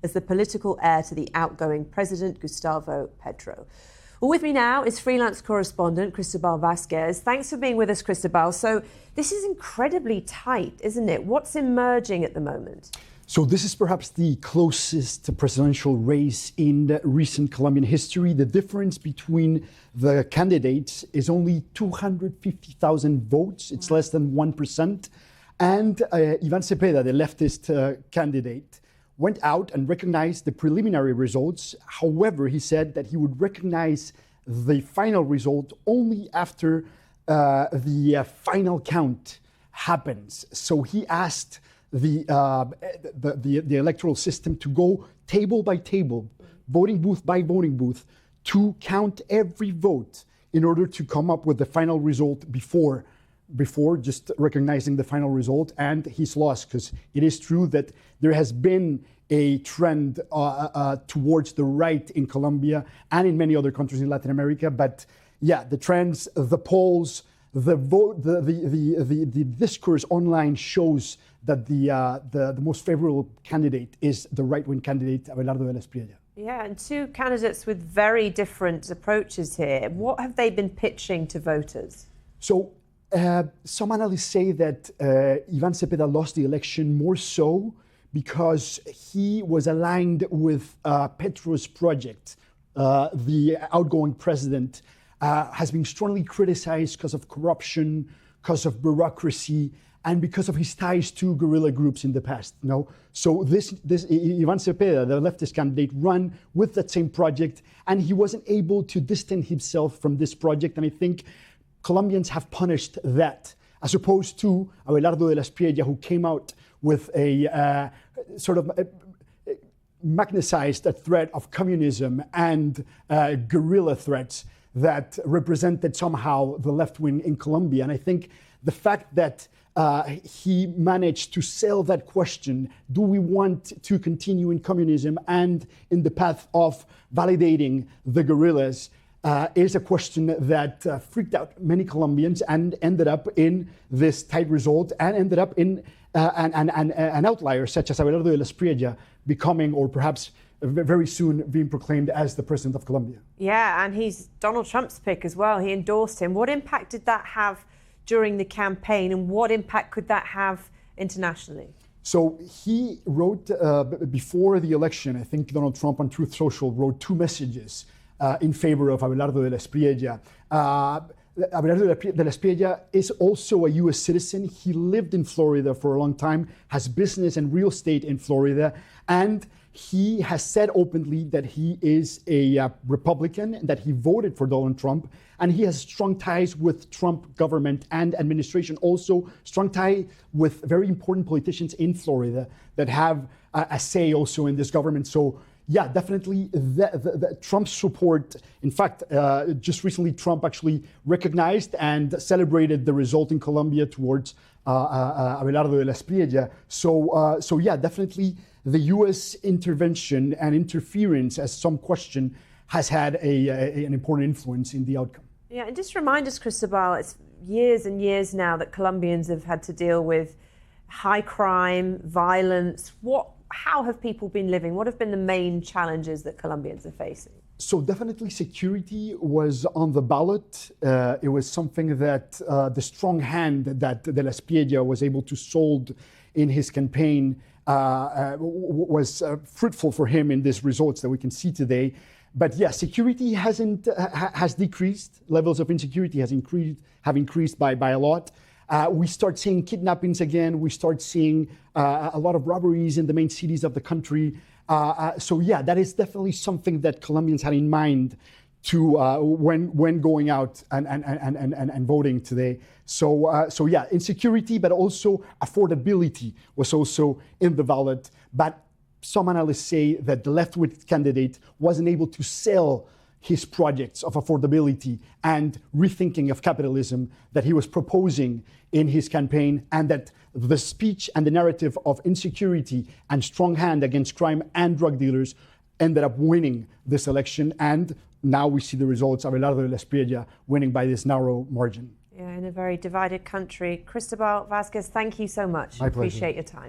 as the political heir to the outgoing president, Gustavo Petro. Well, with me now is freelance correspondent Cristobal Vasquez. Thanks for being with us, Cristobal. So this is incredibly tight, isn't it? What's emerging at the moment? So this is perhaps the closest presidential race in recent Colombian history. The difference between the candidates is only 250,000 votes. It's less than 1%. And Ivan Cepeda, the leftist candidate, went out and recognized the preliminary results. However, he said that he would recognize the final result only after the final count happens. So he asked the electoral system to go table by table, voting booth by voting booth, to count every vote in order to come up with the final result before just recognizing the final result. And he's lost, because it is true that there has been a trend towards the right in Colombia and in many other countries in Latin America. But yeah, the trends, the polls, the vote, the discourse online shows that the most favorable candidate is the right-wing candidate, Abelardo de la Espriella. Yeah, and two candidates with very different approaches here. What have they been pitching to voters? So some analysts say that Ivan Cepeda lost the election more so because he was aligned with Petro's project. The outgoing president has been strongly criticized because of corruption, because of bureaucracy, and because of his ties to guerrilla groups in the past. So this Ivan Cepeda, the leftist candidate, ran with that same project, and he wasn't able to distance himself from this project. And I think Colombians have punished that, as opposed to Abelardo de la Espriella, who came out with a sort of magnicized threat of communism and guerrilla threats that represented somehow the left wing in Colombia. And I think the fact that he managed to sell that question, do we want to continue in communism and in the path of validating the guerrillas, is a question that freaked out many Colombians and ended up in this tight result, and ended up in an outlier such as Abelardo de la Espriella becoming, or perhaps very soon being proclaimed as the president of Colombia. Yeah, and he's Donald Trump's pick as well. He endorsed him. What impact did that have during the campaign, and what impact could that have internationally? So he wrote before the election, I think Donald Trump on Truth Social wrote two messages in favor of Abelardo de la Espriella. Abelardo de la Espriella is also a U.S. citizen. He lived in Florida for a long time, has business and real estate in Florida, and he has said openly that he is a Republican and that he voted for Donald Trump, and he has strong ties with Trump government and administration, also strong tie with very important politicians in Florida that have a say also in this government. So yeah, definitely the Trump's support. In fact, just recently, Trump actually recognized and celebrated the result in Colombia towards Abelardo de la Espriella. So yeah, definitely the U.S. intervention and interference, as some question, has had an important influence in the outcome. Yeah, and just remind us, Cristobal, it's years and years now that Colombians have had to deal with high crime, violence. How have people been living? What have been the main challenges that Colombians are facing? So definitely security was on the ballot. It was something that the strong hand that de la Espriella was able to sold in his campaign was fruitful for him in these results that we can see today. But yeah, security has decreased. Levels of insecurity have increased by a lot. We start seeing kidnappings again. We start seeing a lot of robberies in the main cities of the country. So yeah, that is definitely something that Colombians had in mind to when going out and voting today. So yeah, insecurity, but also affordability was also in the ballot. But some analysts say that the left-wing candidate wasn't able to sell his projects of affordability and rethinking of capitalism that he was proposing in his campaign, and that the speech and the narrative of insecurity and strong hand against crime and drug dealers ended up winning this election. And now we see the results of Abelardo de la Espriella winning by this narrow margin. Yeah, in a very divided country. Cristobal Vasquez, thank you so much. My pleasure. Appreciate your time.